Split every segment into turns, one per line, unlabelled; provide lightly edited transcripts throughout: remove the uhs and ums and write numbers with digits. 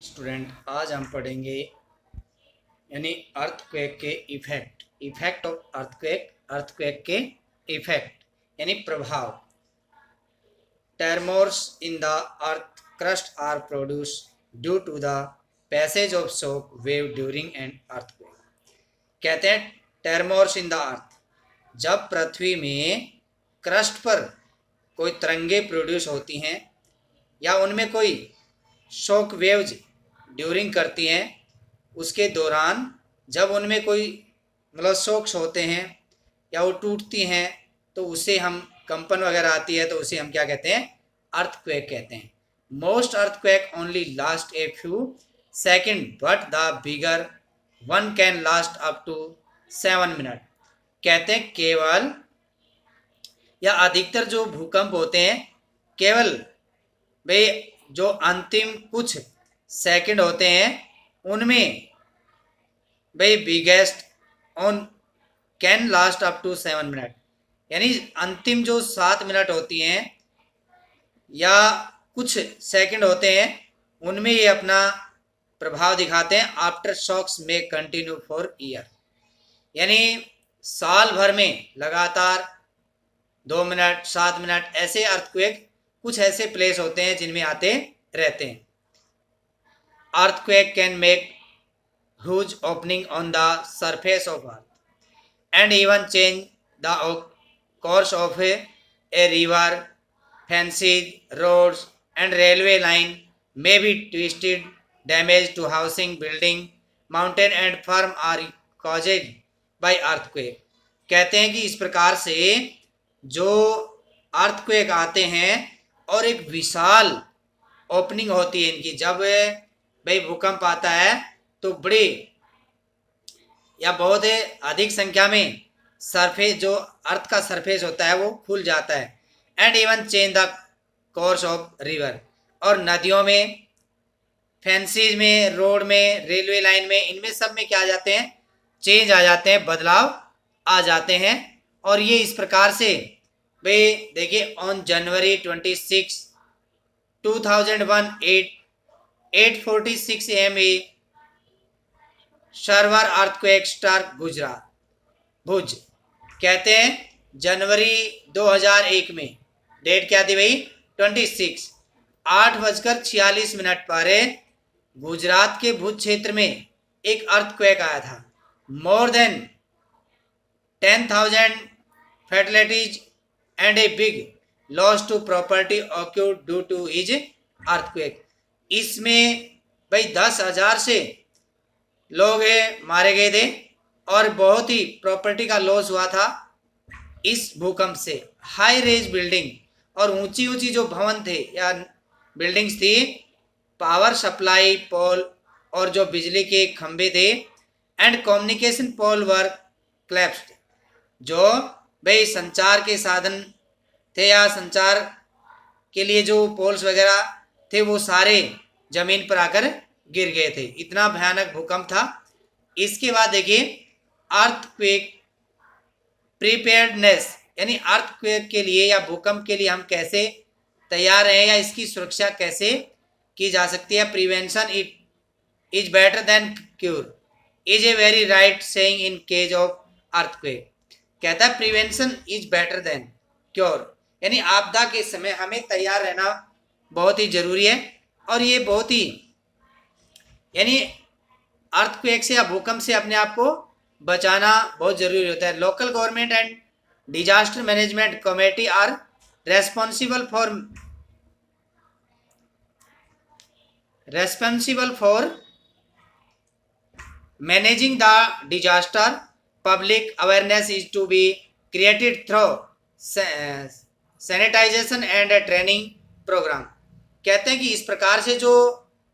Student, आज हम पढ़ेंगे यानी अर्थक्वेक के इफेक्ट ऑफ अर्थक्वेक के इफेक्ट यानी प्रभाव। Tremors in the earth crust are produce due to the passage of shock wave during an earthquake. कहते हैं ट्रेमोर्स इन द अर्थ, जब पृथ्वी में क्रस्ट पर कोई तरंगे प्रोड्यूस होती हैं या उनमें कोई शॉक वेव्स ड्यूरिंग करती हैं, उसके दौरान जब उनमें कोई मतलब शॉक्स होते हैं या वो टूटती हैं तो उसे हम कंपन वगैरह आती है तो उसे हम क्या कहते हैं, अर्थक्वेक कहते हैं। Most earthquake only last a few second but the bigger one can last up to 7 minute. कहते हैं केवल या अधिकतर जो भूकंप होते हैं केवल भाई जो अंतिम कुछ सेकंड होते हैं उनमें भाई biggest one can last up to 7 minute, यानी अंतिम जो 7 मिनट होती हैं या कुछ सेकंड होते हैं उनमें ये अपना प्रभाव दिखाते हैं। आफ्टर शॉक्स में कंटिन्यू फॉर ईयर, यानी साल भर में लगातार 2 मिनट 7 मिनट ऐसे अर्थक्वेक कुछ ऐसे प्लेस होते हैं जिनमें आते रहते हैं। Earthquake can make huge opening on the surface of earth and even change the course of a river, fences, roads and railway line may be twisted, damage to housing, building, mountain and farm are caused by earthquake। कहते हैं कि इस प्रकार से जो earthquake आते हैं और एक विशाल ओपनिंग होती है इनकी, जब भाई भूकंप आता है तो बड़े या बहुत अधिक संख्या में सरफेस जो अर्थ का सरफेस होता है वो खुल जाता है। And even change the course of river, और नदियों में, फेंसीज में, रोड में, रेलवे लाइन में, इनमें सब में क्या आ जाते हैं, चेंज आ जाते हैं, बदलाव आ जाते हैं। और ये इस प्रकार से भाई देखिए on January 26, 2001 8:46 AM severe earthquake struck Gujarat Bhuj. कहते हैं जनवरी 2001 में, डेट क्या थी भाई 26, 8:46 पर गुजरात के भुज क्षेत्र में एक अर्थक्वेक आया था। More than 10,000 fatalities and a big loss to property occurred due to his earthquake. इसमें भाई 10,000 से लोग मारे गए थे और बहुत ही प्रॉपर्टी का लॉस हुआ था इस भूकंप से। हाई रेज बिल्डिंग और ऊंची ऊंची जो भवन थे या बिल्डिंग्स थी, पावर सप्लाई पोल और जो बिजली के खंभे थे, एंड कम्युनिकेशन पोल वर क्लैप्स्ड, जो भाई संचार के साधन थे या संचार के लिए जो पोल्स वगैरह थे वो सारे जमीन पर आकर गिर गए थे। इतना भयानक भूकंप था। इसके बाद देखिए अर्थक्वेक प्रिपेयर्डनेस, यानी अर्थक्वेक के लिए या भूकंप के लिए हम कैसे तैयार हैं या इसकी सुरक्षा कैसे की जा सकती है। Prevention it is better than cure is a very right saying in case of earthquake. कहता है prevention is better than cure, यानी आपदा के समय हमें तैयार रहना बहुत ही जरूरी है। और ये बहुत ही यानी अर्थक्वेक से या भूकंप से अपने आप को बचाना बहुत जरूरी होता है। Local government and disaster management committee are responsible for managing the disaster. Public awareness is to be created through sanitization and training program। कहते हैं कि इस प्रकार से जो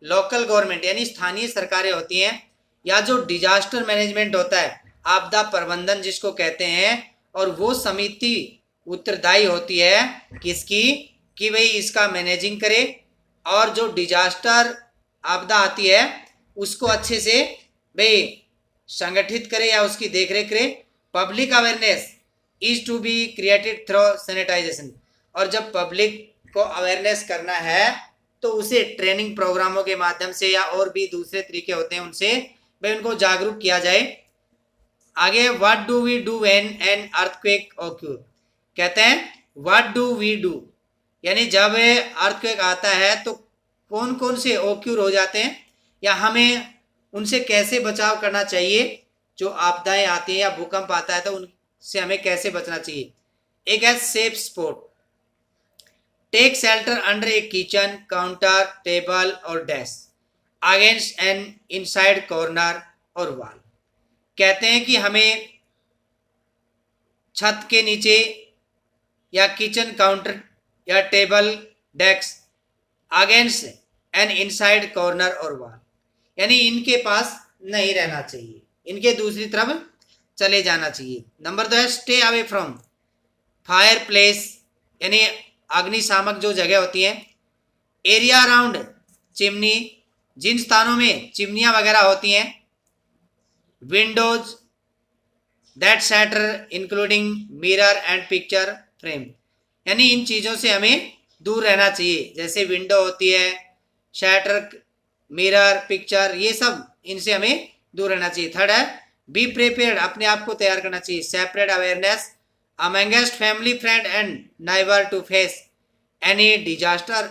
लोकल गवर्नमेंट यानी स्थानीय सरकारें होती हैं या जो डिजास्टर मैनेजमेंट होता है, आपदा प्रबंधन जिसको कहते हैं, और वो समिति उत्तरदायी होती है किसकी, कि भाई इसका मैनेजिंग करे और जो डिजास्टर आपदा आती है उसको अच्छे से भाई संगठित करे या उसकी देखरेख करे। Public awareness is to be created through sanitization, और जब पब्लिक को अवेयरनेस करना है तो उसे ट्रेनिंग प्रोग्रामों के माध्यम से या और भी दूसरे तरीके होते हैं उनसे भाई उनको जागरूक किया जाए। आगे what do we do when an earthquake occur, कहते हैं व्हाट डू वी डू, यानी जब अर्थक्वेक आता है तो कौन कौन से ऑक्यूर हो जाते हैं या हमें उनसे कैसे बचाव करना चाहिए। जो आपदाएं आती हैं या भूकंप आता है तो उनसे हमें कैसे बचना चाहिए। एक है safe spot, take shelter under a kitchen counter table और desk against an inside corner और वॉल, कहते हैं कि हमें छत के नीचे या किचन काउंटर या table desk against an inside corner और वॉल, यानी इनके पास नहीं रहना चाहिए, इनके दूसरी तरफ चले जाना चाहिए। नंबर 2 है stay away from fire place, यानी अग्निशामक जो जगह होती है। एरिया अराउंड चिमनी, जिन स्थानों में चिमनियाँ वगैरह होती हैं। Windows that shutter including mirror and picture frame, यानी इन चीज़ों से हमें दूर रहना चाहिए, जैसे विंडो होती है, शटर, मिरर, पिक्चर, ये सब इनसे हमें दूर रहना चाहिए। थर्ड है बी प्रिपेयर्ड, अपने आप को तैयार करना चाहिए। Separate awareness amongst family friend and neighbour to face any disaster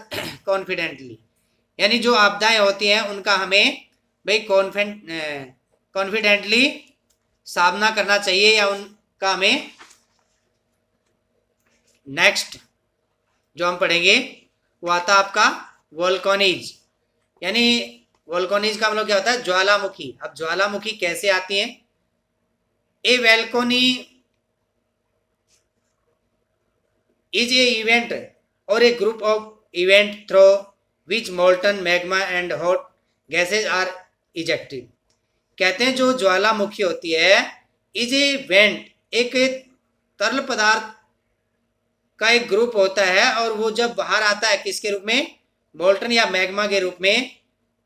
confidently, यानी जो आपदाएं होती हैं उनका हमें भाई कॉन्फिडेंटली सामना करना चाहिए या उनका हमें। नेक्स्ट जो हम पढ़ेंगे वो आता आपका वोल्केनिज, यानी वोल्केनिज का मतलब क्या होता है, ज्वालामुखी। अब ज्वालामुखी कैसे आती है। ए वोल्केनी is a event or a group of event through which molten magma and hot gases are ejected, कहते हैं जो ज्वालामुखी होती है इज ए वेंट, एक तरल पदार्थ का एक ग्रुप होता है और वो जब बाहर आता है किसके रूप में, मोल्टन या मैग्मा के रूप में,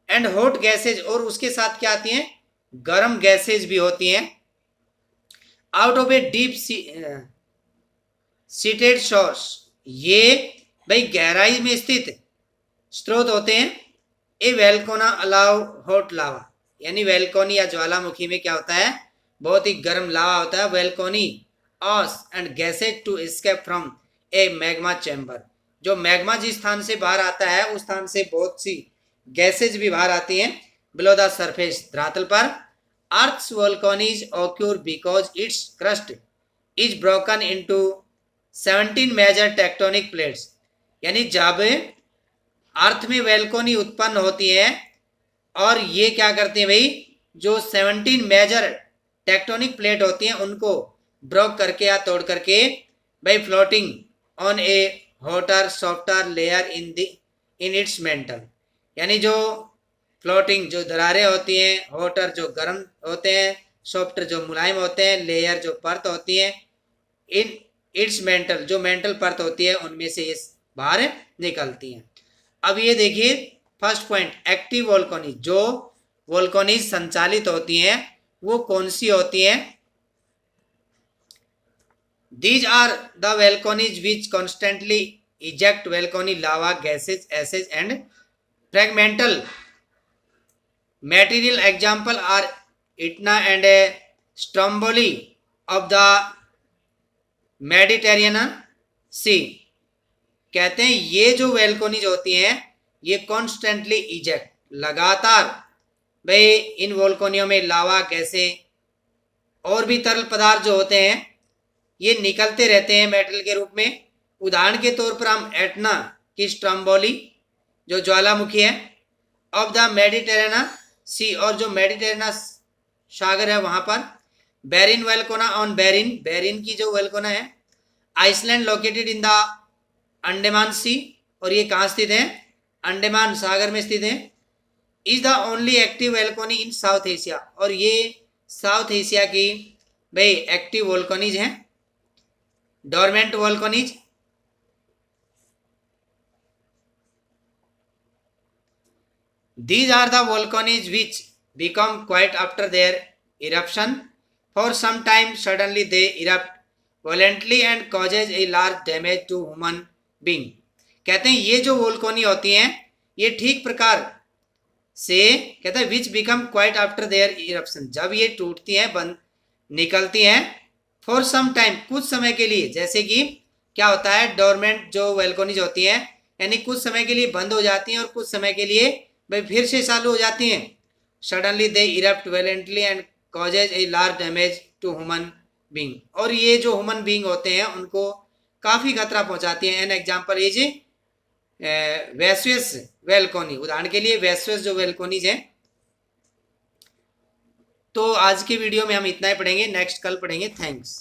एंड हॉट गैसेज, और उसके साथ क्या आती हैं, गर्म गैसेज भी होती हैं। Out of a deep seated source, ये भाई गहराई में स्थित स्रोत होते हैं। ए वेल्कोना अलाउ हॉट लावा, यानी वेल्कोनी या ज्वालामुखी में क्या होता है, बहुत ही गर्म लावा होता है। Volcanoes and gases to escape from a magma chamber, जो मैग्मा जिस स्थान से बाहर आता है उस स्थान से बहुत सी गैसेज भी बाहर आती हैं बिलो द सरफेस, धरातल पर। Earth's volcanism occur because its crust is broken into 17 major tectonic plates, यानी जब अर्थ में वोल्केनी उत्पन्न होती है और ये क्या करते हैं भाई, जो 17 मेजर टेक्टोनिक प्लेट होती हैं उनको ब्रोक करके या तोड़ करके भाई floating on A hotter softer layer in its mental, यानी जो फ्लोटिंग जो दरारें होती हैं, हॉटर जो गर्म होते हैं, सॉफ्टर जो मुलायम होते हैं, लेयर जो परत होती है, इन इट्स मेंटल जो मेंटल परत होती है उनमें से ये बाहर निकलती हैं। अब ये देखिए फर्स्ट पॉइंट, एक्टिव वोल्केनिज, जो वोल्केनिज संचालित होती हैं वो कौन सी होती हैं। These are the volcanoes which constantly eject volcanic lava, gases, ashes and fragmental material. Example are Etna and Stromboli of the Mediterranean Sea. कहते हैं ये जो वोल्केनीज होती हैं ये कॉन्स्टेंटली इजेक्ट, लगातार भाई इन वोल्केनियों में लावा, गैसें और भी तरल पदार्थ जो होते हैं ये निकलते रहते हैं मेटल के रूप में। उदाहरण के तौर पर हम एटना की स्ट्रम्बोली जो ज्वालामुखी है, ऑफ द मेडिटेरेना सी, और जो मेडिटेरेना सागर है वहाँ पर, बेरिन वोल्केनो ऑन बेरिन, बेरिन की जो वोल्केनो है, island located in the Andaman sea, और ये कहाँ स्थित है, अंडमान सागर में स्थित है। Is the only active volcano in South Asia, और ये साउथ एशिया की भाई एक्टिव वोल्केनीज हैं। Dormant volcanoes, these are the volcanoes which become quiet after their eruption. For some time suddenly they erupt violently and causes a large damage to human being. कहते हैं ये जो वोल्केनी होती हैं ये ठीक प्रकार से कहता है विच become quite after their eruption, जब ये टूटती हैं, बंद निकलती हैं फॉर सम टाइम, कुछ समय के लिए। जैसे कि क्या होता है, डोरमेंट जो वेलकोनीज होती हैं, यानी कुछ समय के लिए बंद हो जाती हैं और कुछ समय के लिए भाई फिर से चालू हो जाती हैं। Suddenly they erupt violently and causes a large damage to human being, और ये जो ह्यूमन बींग होते हैं उनको काफ़ी खतरा पहुंचाती हैं। एन एग्जाम्पल इज वेस्वियस वेलकोनी, उदाहरण के लिए वेस्वियस जो वेलकोनीज हैं। तो आज की वीडियो में हम इतना ही पढ़ेंगे, नेक्स्ट कल पढ़ेंगे। थैंक्स।